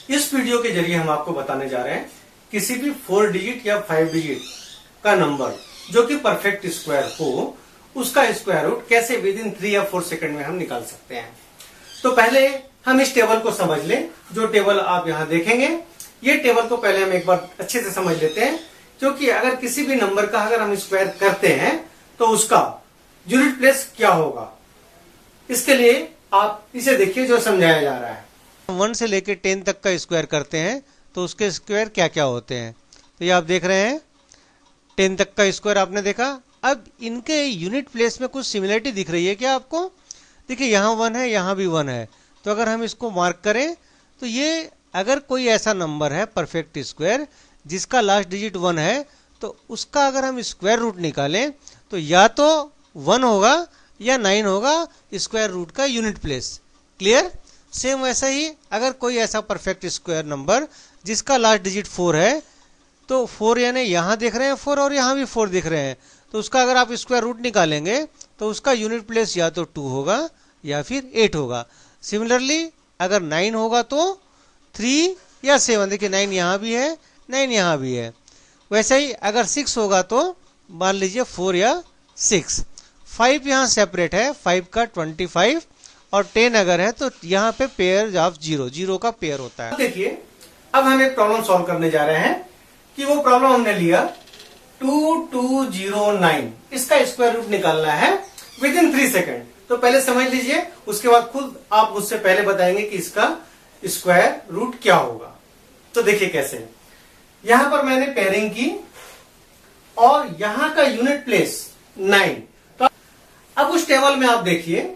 इस वीडियो के जरिए हम आपको बताने जा रहे हैं किसी भी 4 डिजिट या 5 डिजिट का नंबर जो कि परफेक्ट स्क्वायर हो, उसका स्क्वायर रूट कैसे विद इन 3 या 4 सेकंड में हम निकाल सकते हैं। तो पहले हम इस टेबल को समझ लें। जो टेबल आप यहां देखेंगे, ये टेबल को पहले हम एक बार अच्छे से समझ लेते हैं, क्योंकि अगर किसी भी नंबर का अगर हम स्क्वायर करते हैं तो उसका यूनिट प्लेस क्या होगा, इसके लिए आप इसे देखिए जो समझाया जा रहा है। 1 से लेकर 10 तक का स्क्वायर करते हैं तो उसके स्क्वायर क्या क्या होते हैं। तो ये आप देख रहे हैं 10 तक का स्क्वायर आपने देखा। अब इनके यूनिट प्लेस में कुछ सिमिलरिटी दिख रही है क्या आपको? देखिए यहाँ 1 है, यहाँ भी 1 है। तो अगर हम इसको मार्क करें तो ये अगर कोई ऐसा नंबर है परफेक्ट स्क्वायर जिसका लास्ट डिजिट 1 है, तो उसका अगर हम स्क्वायर रूट निकालें तो या तो 1 होगा या 9 होगा स्क्वायर रूट का यूनिट प्लेस। क्लियर? सेम वैसा ही अगर कोई ऐसा परफेक्ट स्क्वायर नंबर जिसका लास्ट डिजिट 4 है, तो 4 यानी यहाँ देख रहे हैं 4 और यहाँ भी 4 दिख रहे हैं, तो उसका अगर आप स्क्वायर रूट निकालेंगे तो उसका यूनिट प्लेस या तो 2 होगा या फिर 8 होगा। सिमिलरली अगर 9 होगा तो 3 या 7, देखिए 9 यहाँ भी है, 9 यहाँ भी है। वैसे ही अगर 6 होगा तो मान लीजिए 4 या 6। 5 यहाँ सेपरेट है, 5 का 25, और 10 अगर है तो यहाँ पे पेयर ऑफ 0 का पेयर होता है। देखिए अब हम एक प्रॉब्लम सॉल्व करने जा रहे हैं कि वो प्रॉब्लम हमने लिया 2209, इसका स्क्वायर रूट निकालना है विद इन 3 सेकेंड। तो पहले समझ लीजिए, उसके बाद खुद आप मुझसे पहले बताएंगे कि इसका स्क्वायर रूट क्या होगा। तो देखिए कैसे, यहां पर मैंने पेयरिंग की और यहां का यूनिट प्लेस 9। तो अब उस टेबल में आप देखिए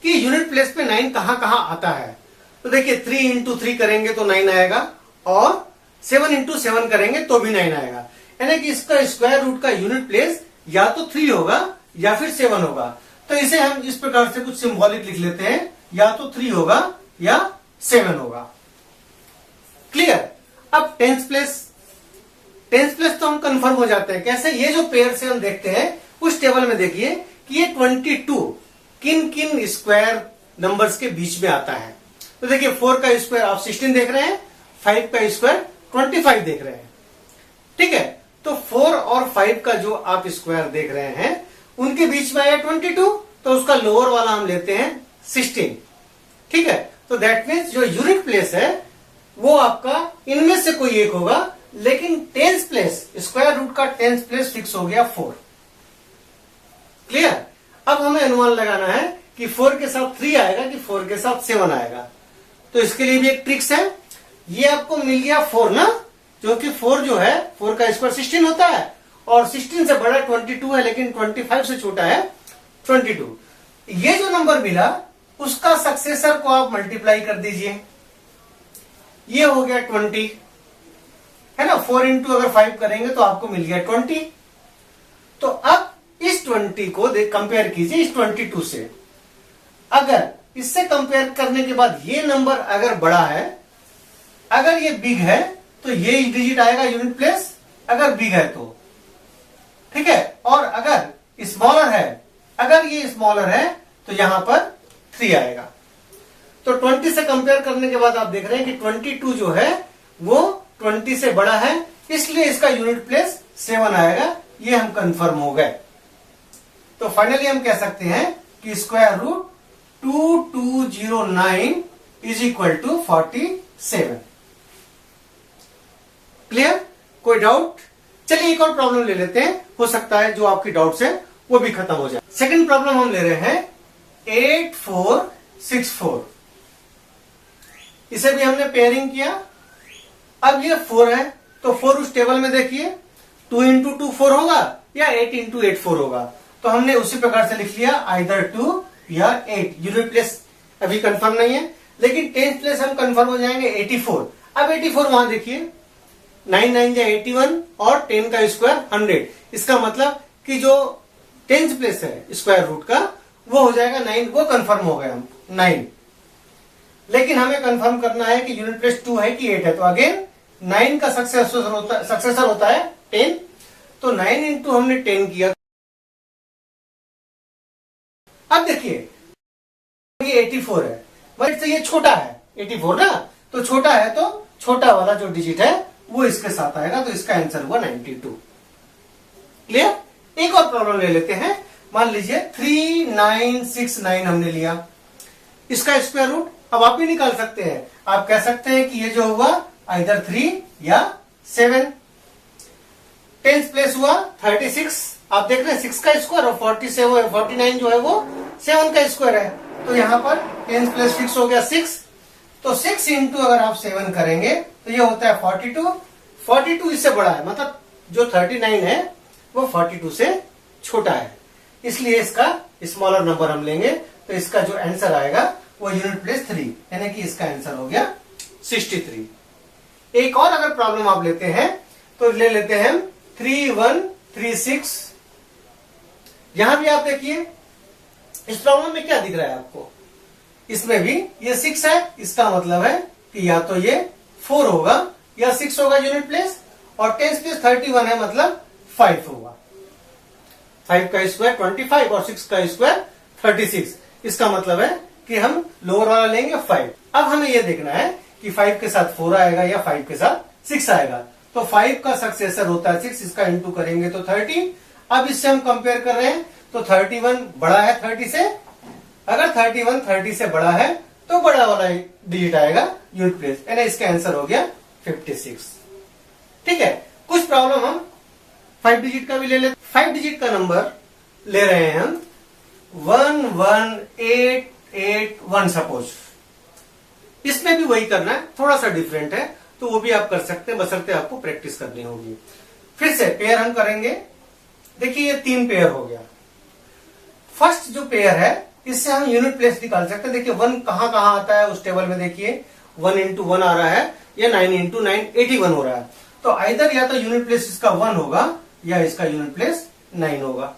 कि यूनिट प्लेस पे 9 कहां कहां आता है। तो देखिए 3 इंटू 3 करेंगे तो 9 आएगा, और 7 इंटू 7 करेंगे तो भी 9 आएगा। यानी कि इसका स्क्वायर रूट का यूनिट प्लेस या तो 3 होगा या फिर 7 होगा। तो इसे हम इस प्रकार से कुछ सिंबॉलिक लिख लेते हैं, या तो 3 होगा या 7 होगा। क्लियर? अब टेंस प्लेस तो हम कंफर्म हो जाते हैं। कैसे? ये जो पेयर से हम देखते हैं उस टेबल में देखिए कि ये 22 किन किन स्क्वायर नंबर्स के बीच में आता है। तो देखिए 4 का स्क्वायर आप 16 देख रहे हैं, 5 का स्क्वायर 25 देख रहे हैं। ठीक है, तो 4 और 5 का जो आप स्क्वायर देख रहे हैं उनके बीच में आया 22, तो उसका लोअर वाला हम लेते हैं 16। ठीक है, तो दैट मीन्स जो यूनिट प्लेस है वो आपका इनमें से कोई एक होगा, लेकिन टेंस प्लेस, स्क्वायर रूट का टेंस प्लेस फिक्स हो गया 4। क्लियर? अब हमें अनुमान लगाना है कि 4 के साथ 3 आएगा कि 4 के साथ 7 आएगा। तो इसके लिए भी एक ट्रिक्स है। ये आपको मिल गया 4 ना, क्योंकि 4 जो है 4 का स्क्वायर 16 होता है, और 16 से बड़ा 22 है, लेकिन 25 से छोटा है 22। ये जो नंबर मिला उसका सक्सेसर को आप मल्टीप्लाई कर दीजिए, ये हो गया 20, है ना। 4 इंटू अगर 5 करेंगे तो आपको मिल गया 20। तो अब इस 20 को कंपेयर कीजिए इस 22 से। अगर इससे कंपेयर करने के बाद ये नंबर अगर बड़ा है, अगर ये बिग है, तो ये डिजिट आएगा यूनिट प्लेस, अगर बिग है तो। ठीक है, और अगर स्मॉलर है, अगर ये स्मॉलर है तो यहां पर 3 आएगा। तो 20 से कंपेयर करने के बाद आप देख रहे हैं कि 22 जो है वो 20 से बड़ा है, इसलिए इसका यूनिट प्लेस 7 आएगा। ये हम कंफर्म हो गए। तो फाइनली हम कह सकते हैं कि square root 2209 is equal to 47। Clear? कोई डाउट? चलिए एक और प्रॉब्लम ले लेते हैं, हो सकता है जो आपकी डाउट्स है वो भी खत्म हो जाए। सेकंड प्रॉब्लम हम ले रहे हैं 8464। इसे भी हमने पेयरिंग किया। अब ये 4 है, तो 4 उस टेबल में देखिए 2 इंटू 2 4 होगा या 8 इंटू 8 4 होगा। तो हमने उसी प्रकार से लिख लिया आइदर 2 या 8। यूनिट प्लेस अभी कंफर्म नहीं है, लेकिन टेंथ प्लेस हम कंफर्म हो जाएंगे 84। अब 84 वहां देखिए 9 9 या 81 और 10 का स्क्वायर 100। इसका मतलब कि जो 10th प्लेस है स्क्वायर रूट का वो हो जाएगा 9, वो कंफर्म हो गया हम 9। लेकिन हमें कंफर्म करना है कि यूनिट प्लेस 2 है कि 8 है। तो अगेन 9 का सक्सेसर होता है 10। तो 9 इंटू हमने 10 किया। अब देखिए ये 84 है, बट ये छोटा है 84 ना, तो छोटा है तो छोटा वाला जो डिजिट है वो इसके साथ आएगा, तो इसका आंसर हुआ 92। क्लियर? एक और प्रॉब्लम ले लेते हैं। मान लीजिए 3969 हमने लिया, इसका स्क्वायर रूट अब आप ही निकाल सकते हैं। आप कह सकते हैं कि ये जो हुआ आइदर 3 या 7। टेंस प्लेस हुआ 36, आप देख रहे हैं 6 का स्क्वायर, और 49 जो है वो 7 का स्क्वायर है, तो यहां पर टेंस प्लेस फिक्स हो गया 6। तो 6 इंटू अगर आप 7 करेंगे तो ये होता है 42। 42 इससे बड़ा है, मतलब जो 39 है वो 42 से छोटा है, इसलिए इसका स्मॉलर नंबर हम लेंगे। तो इसका जो आंसर आएगा वो यूनिट प्लेस 3, यानी कि इसका आंसर हो गया 63। एक और अगर प्रॉब्लम आप लेते हैं तो ले लेते हैं 3136। यहां भी आप देखिए इस प्रॉब्लम में क्या दिख रहा है आपको, इसमें भी ये 6 है, इसका मतलब है कि या तो ये 4 होगा या 6 होगा यूनिट प्लेस, और टेंस प्लेस 31 है मतलब 5 होगा। 5 का स्क्वायर 25 और 6 का स्क्वायर 36, इसका मतलब है कि हम लोअर वाला लेंगे 5। अब हमें यह देखना है कि 5 के साथ 4 आएगा या 5 के साथ 6 आएगा। तो 5 का सक्सेसर होता है 6, इसका इंटू करेंगे तो 30। अब इससे हम कंपेयर कर रहे हैं तो 31 बड़ा है 30 से, अगर 31 30 से बड़ा है तो बड़ा वाला डिजिट आएगा यूनिट प्लेस, यानी इसका आंसर हो गया 56। ठीक है, कुछ प्रॉब्लम हम 5 डिजिट का भी ले लेते। 5 डिजिट का नंबर ले रहे हैं हम 11881 सपोज। इसमें भी वही करना है, थोड़ा सा डिफरेंट है, तो वो भी आप कर सकते हैं, बशर्ते आपको प्रैक्टिस करनी होगी। फिर से पेयर हम करेंगे। देखिए ये 3 पेयर हो गया। फर्स्ट जो पेयर है इससे हम यूनिट प्लेस निकाल सकते हैं। देखिए 1 कहां कहां आता है उस टेबल में, देखिए 1 इंटू 1 आ रहा है या 9 इंटू 9 81 हो रहा है। तो आइदर या तो यूनिट प्लेस इसका 1 होगा या इसका यूनिट प्लेस 9 होगा।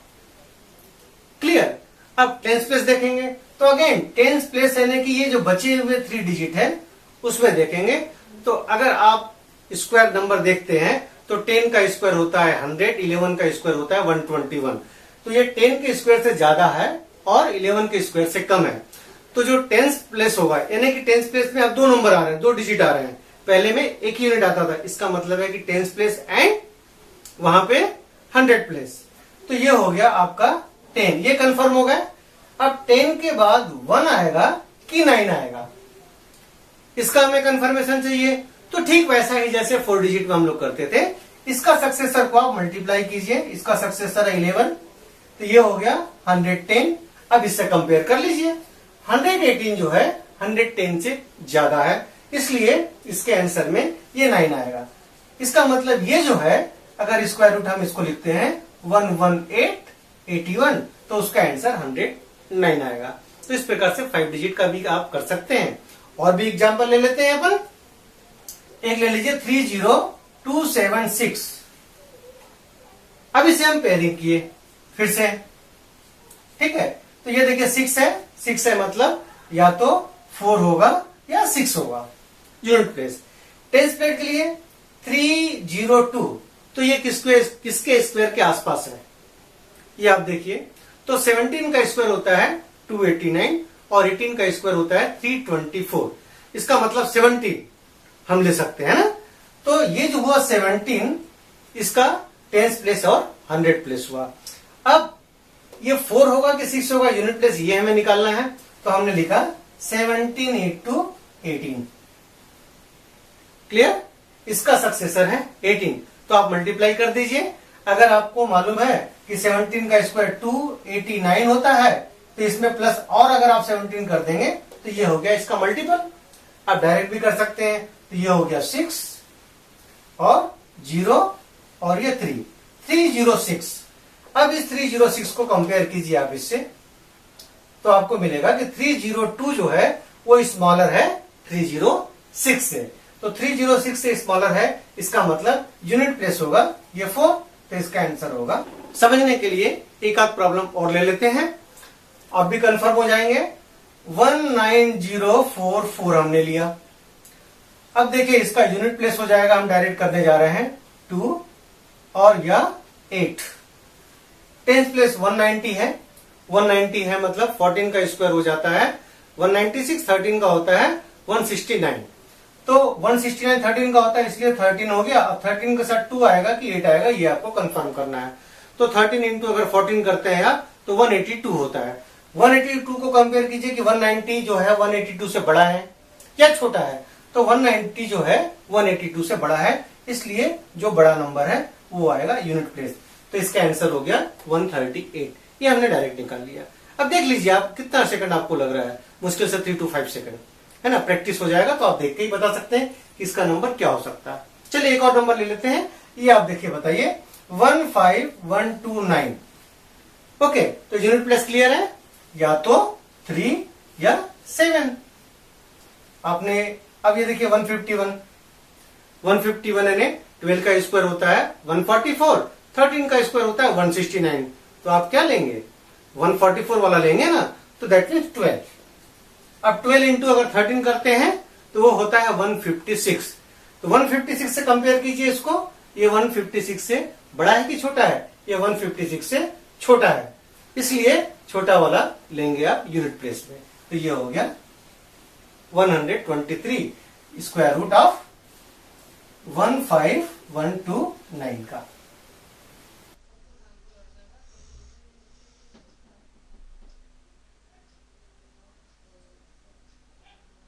क्लियर? अब टेंस प्लेस देखेंगे तो अगेन टेंस प्लेस यानी कि ये जो बचे हुए 3 डिजिट है उसमें देखेंगे। तो अगर आप स्क्वायर नंबर देखते हैं तो 10 का स्क्वायर होता है 100, 11 का स्क्वायर होता है 121। तो ये 10 के स्क्वायर से ज्यादा है और 11 के स्क्वायर से कम है। तो जो टेंस प्लेस होगा, यानी कि टेंस प्लेस में अब 2 नंबर आ रहे हैं, 2 डिजिट आ रहे हैं, पहले में 1 यूनिट आता था, इसका मतलब है कि टेंस प्लेस एंड वहां पे 100 प्लेस। तो ये हो गया आपका 10, ये कंफर्म हो गया। अब 10 के बाद 1 आएगा कि 9 आएगा, इसका हमें कंफर्मेशन चाहिए। तो ठीक वैसा ही जैसे 4 डिजिट में हम लोग करते थे, इसका सक्सेसर को आप मल्टीप्लाई कीजिए, इसका सक्सेसर है 11, तो ये हो गया 110। अब इससे कंपेयर कर लीजिए, 118 जो है 110 से ज्यादा है, इसलिए इसके आंसर में ये 9 आएगा। इसका मतलब ये जो है, अगर स्क्वायर रूट हम इसको लिखते हैं 11881, तो उसका आंसर 109 आएगा। तो इस प्रकार से 5 डिजिट का भी आप कर सकते हैं। और भी एग्जांपल ले लेते हैं अपन। एक ले लीजिए 30276। अब इसे हम पेयरिंग किए फिर से, ठीक है। तो ये देखिए 6 है, 6 है मतलब या तो 4 होगा या 6 होगा यूनिट प्लेस। टेंस प्लेस के लिए 302, तो ये किसके स्क्वायर के आसपास है, ये आप देखिए। तो 17 का स्क्वायर होता है 289 और 18 का स्क्वायर होता है 324। इसका मतलब 17 हम ले सकते हैं ना। तो ये जो हुआ 17, इसका टेंस प्लेस और 100 प्लेस हुआ। अब ये 4 होगा कि 6 होगा यूनिट प्लेस, ये हमें निकालना है। तो हमने लिखा 17 इंटू 18। क्लियर? इसका सक्सेसर है 18, तो आप मल्टीप्लाई कर दीजिए। अगर आपको मालूम है कि 17 का स्क्वायर 289 होता है, तो इसमें प्लस और अगर आप 17 कर देंगे तो ये हो गया इसका मल्टीपल। आप डायरेक्ट भी कर सकते हैं, तो ये हो गया 6 और 0 और ये 306। अब इस 306 को कंपेयर कीजिए आप इससे, तो आपको मिलेगा कि 302 जो है वो स्मॉलर है 306 से। तो 306 से स्मॉलर है, इसका मतलब यूनिट प्लेस होगा ये 4, तो इसका आंसर होगा। समझने के लिए एक आध प्रॉब्लम और ले लेते हैं, आप भी कंफर्म हो जाएंगे। 19044 हमने लिया। अब देखिए इसका यूनिट प्लेस हो जाएगा, हम डायरेक्ट करने जा रहे हैं 2 और या 8। टेंस प्लेस 190 है, 190 है मतलब 14 का स्क्वायर हो जाता है 196, 13 का होता है 169। तो 169 13 का होता है, इसलिए 13 हो गया। अब 13 के साथ 2 आएगा कि 8 आएगा, ये आपको कंफर्म करना है। तो 13 इंटू अगर 14 करते हैं आप तो 182 होता है। 182 को कंपेयर कीजिए कि 190 जो है 182 से बड़ा है या छोटा है। तो 190 जो है 182 से बड़ा है, इसलिए जो बड़ा नंबर है वो आएगा यूनिट प्लेस। तो इसका आंसर हो गया 138। ये हमने डायरेक्ट निकाल लिया। अब देख लीजिए आप कितना सेकंड आपको लग रहा है, मुश्किल से 3 to 5 सेकंड है ना। प्रैक्टिस हो जाएगा तो आप देख के ही बता सकते हैं कि इसका नंबर क्या हो सकता है। चलिए एक और नंबर ले लेते हैं। ये आप देखिए बताइए 15129। ओके, तो यूनिट प्लेस क्लियर है, या तो 3 या 7। आपने अब ये देखिए 151 यानी 12 का स्क्वायर होता है 144, 13 का स्क्वायर होता है 169। तो आप क्या लेंगे, 144 वाला लेंगे ना, तो दैट मीन्स 12। अब 12 इंटू अगर 13 करते हैं तो वो होता है 156। तो 156 से कंपेयर कीजिए इसको, ये 156 से बड़ा है कि छोटा है, ये 156 से छोटा है, इसलिए छोटा वाला लेंगे आप यूनिट प्लेस में। तो ये हो गया 123 स्क्वायर रूट ऑफ 15129 का।